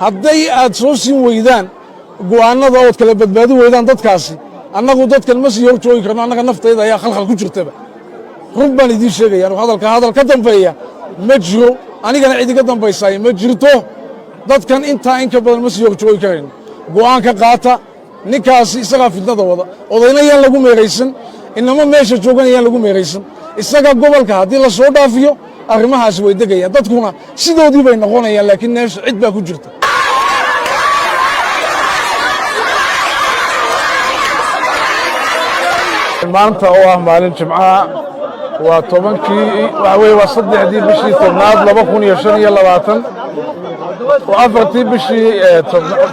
hadday aad soo siin weydaan go'aanada ood kala badbaadi weydaan dadkaasi annagu dadkan ma sii hor joogi karno annaga naftayda ayaa khalkhal ku jirtaba run baan idiin sheegayaan hadal ka dambeeya ma jiro anigana cid iga dambaysaay ma jirto dadkan intaa in ka badan ma sii hor joogi karayno go'aanka qaata ninkaasi isagaa fidnada wada odayna yaan lagu meeraysan inama meesha joogan yaan lagu meeraysan isaga gobolka haddii la soo dhaafiyo arrimahaasi way degayaan dadkuna sidoodii bay noqonayaan laakiin meesha cid baa ku jirta maanta oo ah maalin jimcaha waa 10kii waxa weeye waa 3dii bishii tobnaad 2025 oo 4tii bishii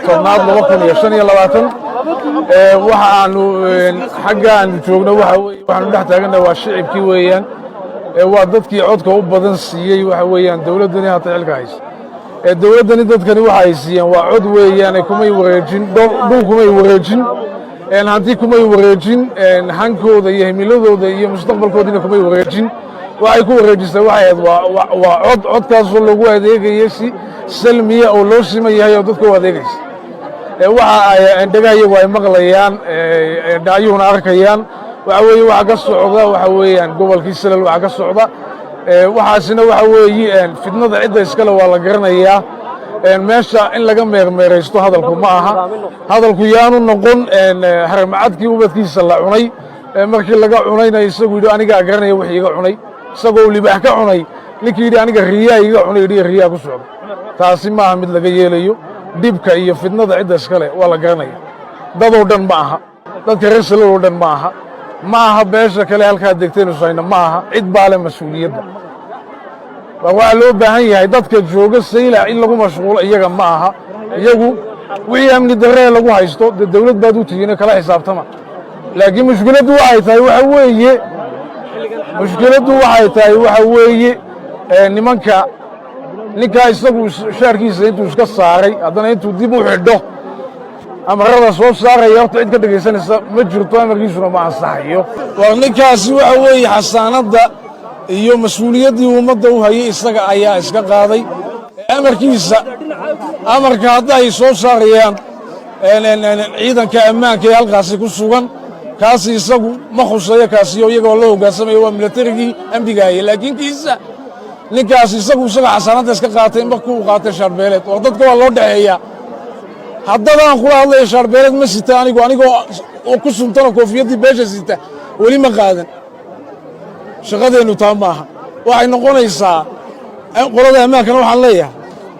tobnaad 2025 waxa aanu xagga aanu joogno waxa weeye waxaanu dhex taaganahay waa shicibkii weeyaan waa dadkii codka u badan siiyey waxa weeyaan dawladdani hata xilka haysa dawladdani dadkani waxa ay siiyeen waa cod weeyaan kumay wareejin dhul kumay wareejin hanti kumay wareejin hankooda iyo himiladooda iyo mustaqbalkoodina kumay wareejin waxay ku wareejisay waxay waa codkaasoo lagu adeegayay si salmiya oo loo siman yahay oo dadka u adeegaysa waxa ay dhagayagu ay maqlayaan dhaayuhuna arkayaan waxa weeye waxa ka socda waxa weeyaan gobolkii Salal waxa ka socda waxaasina waxa weeye fidnada cidda iskale waa la garanayaa meesha in laga meermeeraysto hadalku ma aha hadalku yaanu noqon haramacadkii ubadkiisa la cunay markii laga cunayna isagu yidhi aniga garanaya wixii iga cunay isagoo libaax ka cunay ninkii yidhi aniga riyaa iga cunay yidhi riyaa ku socda taasi ma aha mid laga yeelayo dhibka iyo fidnada cidda iskale waa la garanaya dadoo dhan ma aha dadka reer Salal oo dhan ma aha beesha kale halkaa degteen usayna ma aha cid baa leh mas'uuliyadda waxaa loo baahan yahay dadka jooga Saylac in lagu mashquulo iyaga ma aha iyagu wixii amni darree lagu haysto dawlad baad u tihiin kala xisaabtama laakiin mushkiladdu waxay tahay waxa weeye ninka isagu shaarkiisa intuu iska saaray haddana intuu dib u xidho amarada soo saaraya horta cid ka dhegaysanaysa ma jirto amarkiisuna ma ansaxayo waa ninkaasi waxa weeye xasaanadda iyo mas'uuliyaddii ummadda u hayay isaga ayaa iska qaaday amarka hadda ay soo saarayaan ciidanka ammaanka ee halkaasi ku sugan kaasi isagu ma khuseeyo kaasiyo iyagoo la hogaansamayo waa militarigii amniga hayay laakiin kiisa ninkaasi isaga xasaanadda iska qaatay markuu qaatay shaarbeeleed oo dadka waa loo dhaxeeyaa haddadaan kula hadlayo shaarbeeleed ma sita anigoo ku suntana koofiyaddii beesha sita weli ma qaadan shaqadeennu taa maaha waxay noqonaysaa qolada ammaankana waxaan leeyahay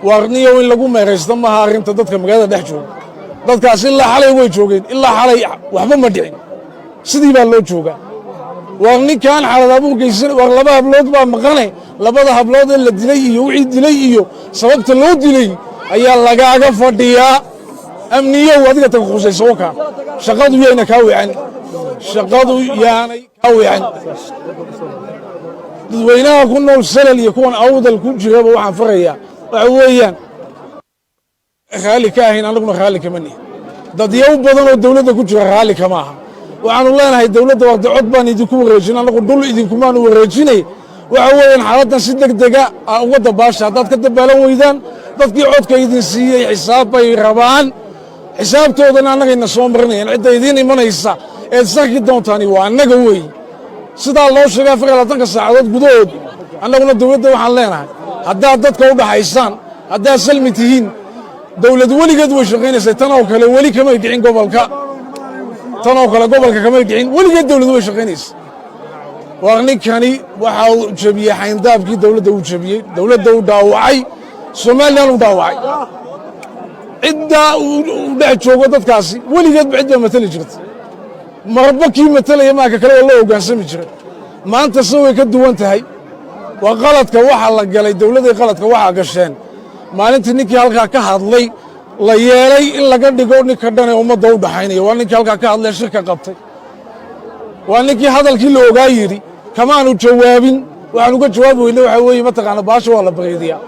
waarniyow in lagu meeraysto maaha arrinta dadka magaalada dhex jooga dadkaas ilaa xalay way joogeen ilaa xalay waxba ma dhicin sidii baa loo joogaa waar ninkaan xaalad abuur geysan waar laba hablood baa maqane labada hablood ee la dilay iyo wixii dilay iyo sababta loo dilay ayaa lagaaga fadhiyaa amniyow adiga tan khusayso wakaa shaqadu yaanay kaa weecan dadweynaha ku nool Salal iyo kuwan awdal ku jiraba waxaan farayaa waxa weeyaan raali ka ahayn anaguna raali kama nihin dad yow badan oo dawladda ku jira raali kama aha waxaanu leenahay dawladda waqti cod baan idinku wareejin anagu dhul idinkumaanu wareejinay waxa weeyaan xaaladdan si degdega uga dabaasha haddaad ka dabaalan weydaan dadkii codka idin siiyey xisaab bay rabaan xisaabtoodana annagayna soo marinayaan cidda idiin imanaysa eed sarki doontaani waa annaga weeye sidaa loo sheegay 24 saacadood gudahood annaguna dawladda waxaan leenahay haddaad dadka u dhaxaysaan haddaad salmi tihiin dawlad weligeed way shaqaynaysay tanoo kale weli kamay dhicin gobolka kamay dhicin weligeed dawlad way shaqaynaysay waa ninkani waxa uu jabiyey xayndaabkii dawladda uu jabiyey dawladda uu dhaawacay Soomaaliland uu dhaawacay cidda uu dhex joogo dadkaasi weligeedba cidda matali jirta marba kii matalaya maaka kale oo la hogaansami jiray maanta se way ka duwan tahay waa qaladka waxa la galay dawladday qaladka waxa gasheen maalintii ninkii halkaa ka hadlay la yeelay in laga dhigo ninka dhan ee ummadda u dhaxaynaya waa ninkii halkaa ka hadlay shirka qabtay waa ninkii hadalkii la ogaa yidhi kamaanu jawaabin waxaan uga jawaabi weynay waxa weeye mataqaana baasha waa la bariidiyaa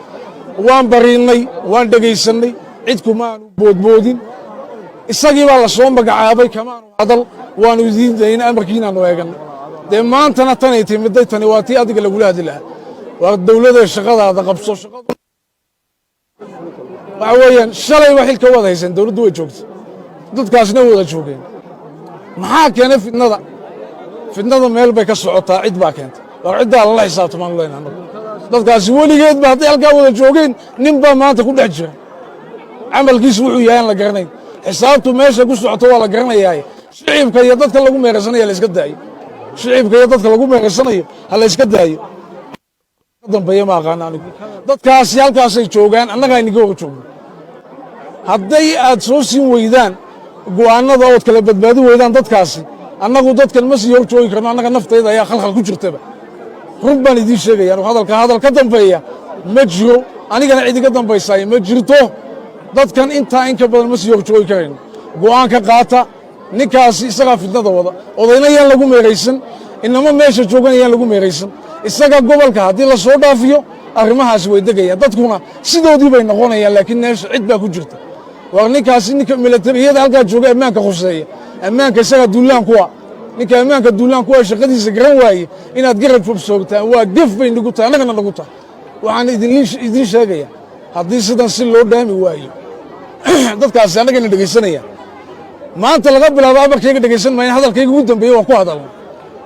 waan bariinnay waan dhegaysannay cid kumaanu boodboodin isagii baa la soo magacaabay kamaanu hadal waanu idiin dayna amarkiinaanu eegannay dee maantana tanay timiday tani waa tii adiga lagula hadli lahaa waa dawladda shaqadaada qabso وعويا شلي وحيل كوضع هيسن دولة دوي جوكت ضد كاسنا وضع جوكين محاك يعني في النظام ميل بيك الصعوطة عد باك انت وعد الله حساب تمان الله ينعم ضد كاس ولي جيد بعطي القا وضع جوكين نمبا ما تكون حجة عمل كيس وحو ياهن لقرنين حسابته ماشي كو صعوطة ولا قرنا ياهي شعيبك يا ضدك لغو ميرسانية اللي اسكت داي شعيبك يا ضدك لغو ميرسانية اللي اسكت داي dambeeye ma aqaan anigu dadkaasi halkaasay joogaan annaga inaga hor joogno hadday aad soo siin weydaan go'aanada ood kala badbaadi weydaan dadkaasi annagu dadkan ma sii hor joogi karno annaga naftayda ayaa khalkhal ku jirtaba run baan idiin sheegayaan hadal ka dambeeya ma jiro anigana cid iga dambaysaay ma jirto dadkan intaa in ka badan ma sii hor joogi karayno go'aan ka qaata ninkaasi isagaa fitnada wada odayna yaan lagu meeraysan inama meesha joogan yaan lagu meeraysan isaga gobolka haddii la soo dhaafiyo arrimahaasi way degayaan dadkuna sidoodii bay noqonayaan laakiin meesha cid baa ku jirta waa ninkaasi ninka milatariyada halkaa jooga ammaanka khuseeya ammaanka isaga duulaan kuwa ninka ammaanka duulaan kuwa shaqadiisa garan waaye inaad garab fobsoogtaan waa gef bay nagu tahay annagana nagu tahay waxaan idin sheegayaa haddii sidan si loo dhaami waayo dadkaasi annagana dhegaysanaya maanta laga bilaabo amarkayga dhegaysan maayan hadalkayga ugu dambeeye waa ku hadalna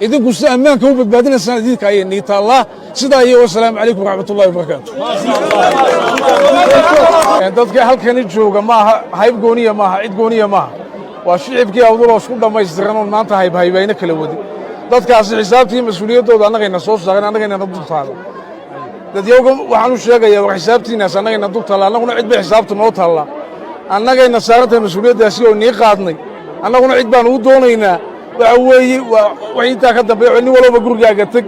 idinku si ammaanka u badbaadinaysaan idinka ayay niitaallah sidaa iyo wasalaamu calaykum waraxmatullahi wabarakaatu dadka halkani jooga maaha hayb gooniya maaha cid gooniya maaha waa shicibkii awdaloo isku dhammaystiran oon maanta haybayna kala wadi dadkaasi xisaabtii mas-uuliyaddooda annagayna soo saareen annagayna dul taalla dadyowga waxaan u sheegayaa war xisaabtiinaas annagayna dul taalla annaguna cid bay xisaabta noo taallaa annagayna saarantahay mas-uuliyaddaasi oo nii qaadnay annaguna cid baan u doonaynaa waxa weeye wax intaa ka dambeeyo nin walba gurigaaga tag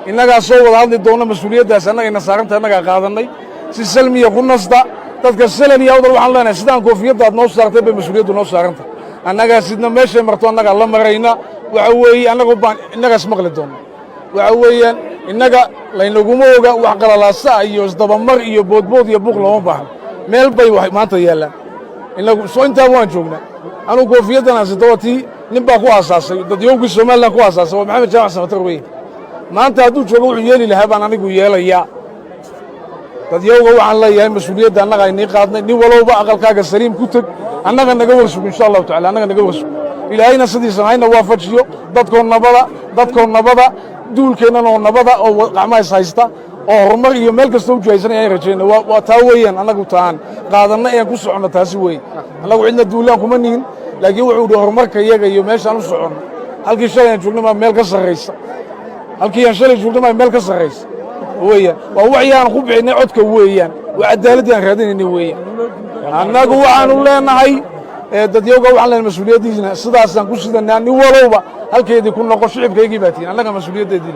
innagaa soo wada hadli doona mas-uuliyaddaas annagayna saaranta annagaa qaadannay si salmiya ku nasta dadka salan iyo awdal waxaan leenahay sidaan koofiyadda aad noo saartay bay mas-uuliyaddu noo saaranta annagaa sidna meeshay marto annagaa la marayna waxa weeye annagu baan innagaas maqli doonna waxa weeyaan innaga laynaguma oga wax qalalaasa iyo isdabamar iyo boodbood iyo buuq looma baahno meel bay maanta yaallaan innagu soo intaa waan joognaa anugu koofiyaddan aan sito tii nin baa ku aasaasay dadyowgii somalilan ku aasaasay waa maxamed jaamac samatar weye maanta hadduu joogo wuxuu yeeli lahaa baan anigu yeelayaa dadyowga waxaan leeyahay mas-uuliyadda annaga aynii qaadnay nin walowba aqalkaaga saliim ku teg annaga naga warsug insha allahu tacala annaga naga warsug ilaahayna sidiisan hayna waafajiyo dadkoo nabada duulkeennan oo nabada oo gacmahays haysta oo horumar iyo meel kasta u jihaysanaya aan rajayna waa taa weeyaan annagu taan qaadanna ean ku soconno taasi weeye annagu cidna duulaan kuma nihin laakiin wuxuu idhi horumarka iyaga iyo meeshaan u soconno halkii shalay aan joogna maa meel ka sarraysa halkii aan shalay joogna maa meel ka sarraysa weeyaan waa wixii aan ku bixinay codka weeyaan waa caddaaladdii aan raadinaynay weeyaan annagu waxaanu leenahay dadyowga waxaan leenahay mas-uuliyaddiisna sidaasaan ku sidanaa nin walowba halkeedii ku noqo shicibkaygii baa tihin annaga mas-uuliyaddeedii